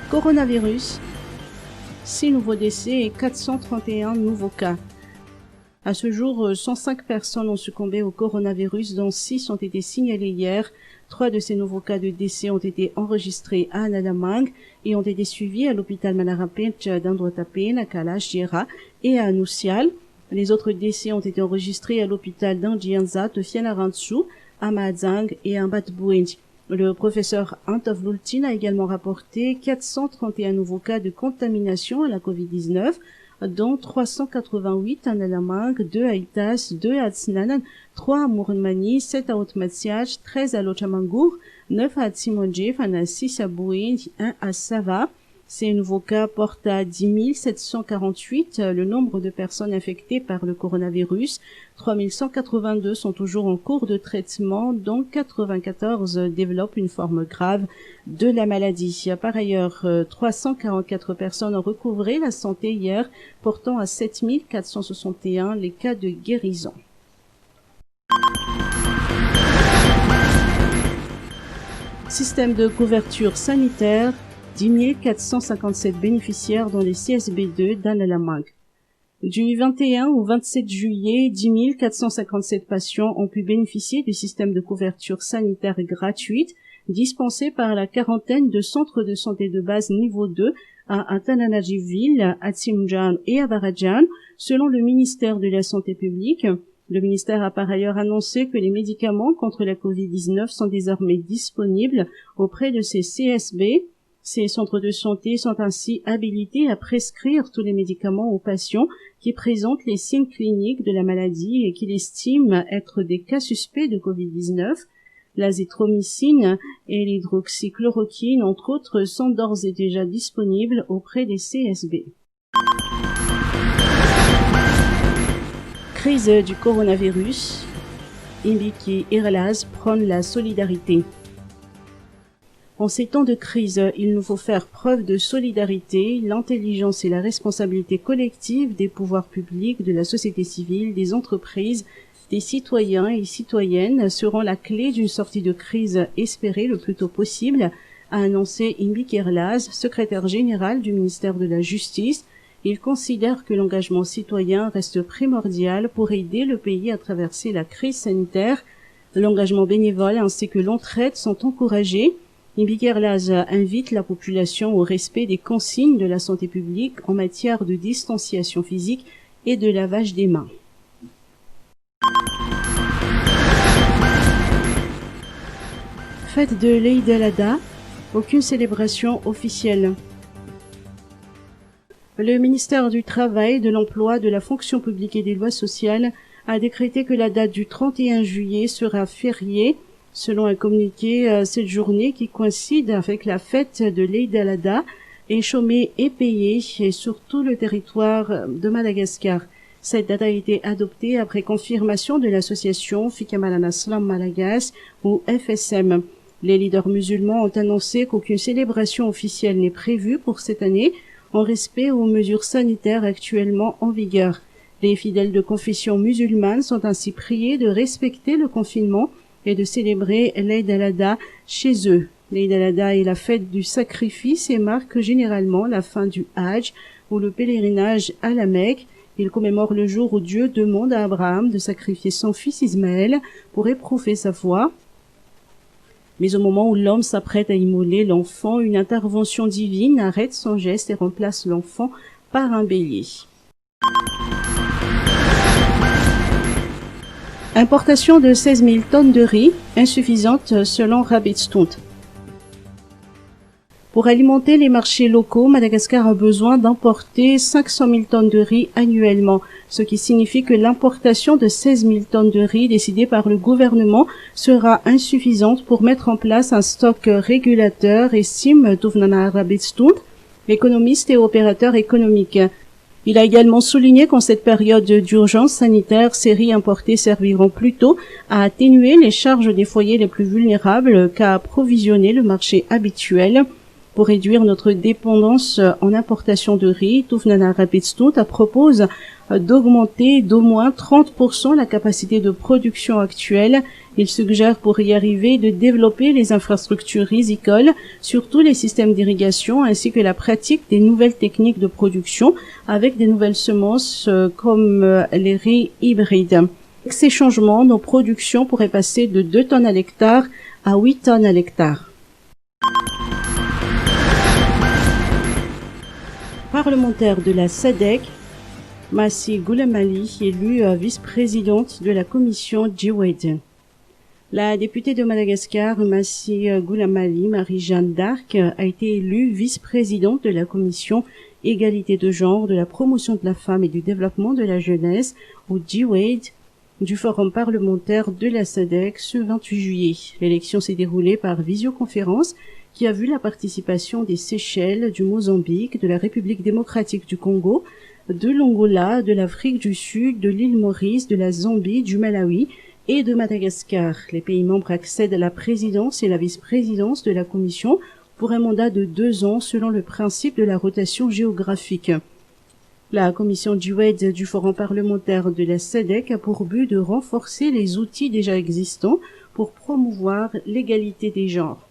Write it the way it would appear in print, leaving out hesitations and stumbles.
Coronavirus, 6 nouveaux décès et 431 nouveaux cas. À ce jour, 105 personnes ont succombé au coronavirus, dont 6 ont été signalés hier. 3 de ces nouveaux cas de décès ont été enregistrés à Nadamangue et ont été suivis à l'hôpital Manarapinch d'Androtapén, à Kalashira et à Nusial. Les autres décès ont été enregistrés à l'hôpital d'Andianza, de Fianarantsu, à Mahazang et à Mbatbouinj. Le professeur Antov Lultin a également rapporté 431 nouveaux cas de contamination à la Covid-19, dont 388 à Nadamangue, 2 à Itas, 2 à Tsinanan, 3 à Mourmani, 7 à Otmatsiach, 13 à Lochamangour, 9 à Tsimonjef, 6 à Bouinj, 1 à Sava. Ces nouveaux cas portent à 10 748 le nombre de personnes infectées par le coronavirus. 3 182 sont toujours en cours de traitement, dont 94 développent une forme grave de la maladie. Par ailleurs, 344 personnes ont recouvré la santé hier, portant à 7 461 les cas de guérison. Système de couverture sanitaire. 10 457 bénéficiaires dans les CSB2 d'Annalamague. Du 21 au 27 juillet, 10 457 patients ont pu bénéficier du système de couverture sanitaire gratuite dispensé par la quarantaine de centres de santé de base niveau 2 à Antananarivo, à Tsimjan et à Baradjan, selon le ministère de la Santé publique. Le ministère a par ailleurs annoncé que les médicaments contre la Covid-19 sont désormais disponibles auprès de ces CSB. Ces centres de santé sont ainsi habilités à prescrire tous les médicaments aux patients qui présentent les signes cliniques de la maladie et qu'ils estiment être des cas suspects de Covid-19. L'azithromycine et l'hydroxychloroquine, entre autres, sont d'ores et déjà disponibles auprès des CSB. Crise du coronavirus. Imbiki Irlaz prône la solidarité. En ces temps de crise, il nous faut faire preuve de solidarité, l'intelligence et la responsabilité collective des pouvoirs publics, de la société civile, des entreprises, des citoyens et citoyennes seront la clé d'une sortie de crise espérée le plus tôt possible, a annoncé Imbik Irlaz, secrétaire général du ministère de la Justice. Il considère que l'engagement citoyen reste primordial pour aider le pays à traverser la crise sanitaire. L'engagement bénévole ainsi que l'entraide sont encouragés. Imbik Irlaz invite la population au respect des consignes de la santé publique en matière de distanciation physique et de lavage des mains. Fête de l'Eid al-Adha, aucune célébration officielle. Le ministère du Travail, de l'Emploi, de la Fonction publique et des lois sociales a décrété que la date du 31 juillet sera fériée. Selon un communiqué, cette journée qui coïncide avec la fête de l'Eid al-Adha est chômée et payée sur tout le territoire de Madagascar. Cette date a été adoptée après confirmation de l'association Fikamalana Slam Malagas ou FSM. Les leaders musulmans ont annoncé qu'aucune célébration officielle n'est prévue pour cette année en respect aux mesures sanitaires actuellement en vigueur. Les fidèles de confession musulmane sont ainsi priés de respecter le confinement et de célébrer l'Eid al-Adha chez eux. L'Eid al-Adha est la fête du sacrifice et marque généralement la fin du Hajj ou le pèlerinage à la Mecque. Il commémore le jour où Dieu demande à Abraham de sacrifier son fils Ismaël pour éprouver sa foi. Mais au moment où l'homme s'apprête à immoler l'enfant, une intervention divine arrête son geste et remplace l'enfant par un bélier. Importation de 16 000 tonnes de riz, insuffisante selon Rabbitstunt. Pour alimenter les marchés locaux, Madagascar a besoin d'importer 500 000 tonnes de riz annuellement, ce qui signifie que l'importation de 16 000 tonnes de riz décidée par le gouvernement sera insuffisante pour mettre en place un stock régulateur, estime Tuvnana Rabbitstunt, économiste et opérateur économique. Il a également souligné qu'en cette période d'urgence sanitaire, ces riz importés serviront plutôt à atténuer les charges des foyers les plus vulnérables qu'à approvisionner le marché habituel. Pour réduire notre dépendance en importation de riz, Tuvnana Rabbitstunt propose d'augmenter d'au moins 30% la capacité de production actuelle Il suggère pour y arriver de développer les infrastructures rizicoles, surtout les systèmes d'irrigation ainsi que la pratique des nouvelles techniques de production avec des nouvelles semences comme les riz hybrides. Avec ces changements, nos productions pourraient passer de 2 tonnes à l'hectare à 8 tonnes à l'hectare. Parlementaire de la SADC, Massi Goulamali, élue vice-présidente de la commission Djiwed. La députée de Madagascar, Massi Goulamali, Marie-Jeanne d'Arc, a été élue vice-présidente de la commission Égalité de genre, de la promotion de la femme et du développement de la jeunesse au Djiwed du Forum parlementaire de la SADC ce 28 juillet. L'élection s'est déroulée par visioconférence qui a vu la participation des Seychelles, du Mozambique, de la République démocratique du Congo, de l'Angola, de l'Afrique du Sud, de l'île Maurice, de la Zambie, du Malawi et de Madagascar. Les pays membres accèdent à la présidence et la vice-présidence de la Commission pour un mandat de 2 ans selon le principe de la rotation géographique. La commission Djiwed du Forum parlementaire de la SADC a pour but de renforcer les outils déjà existants pour promouvoir l'égalité des genres.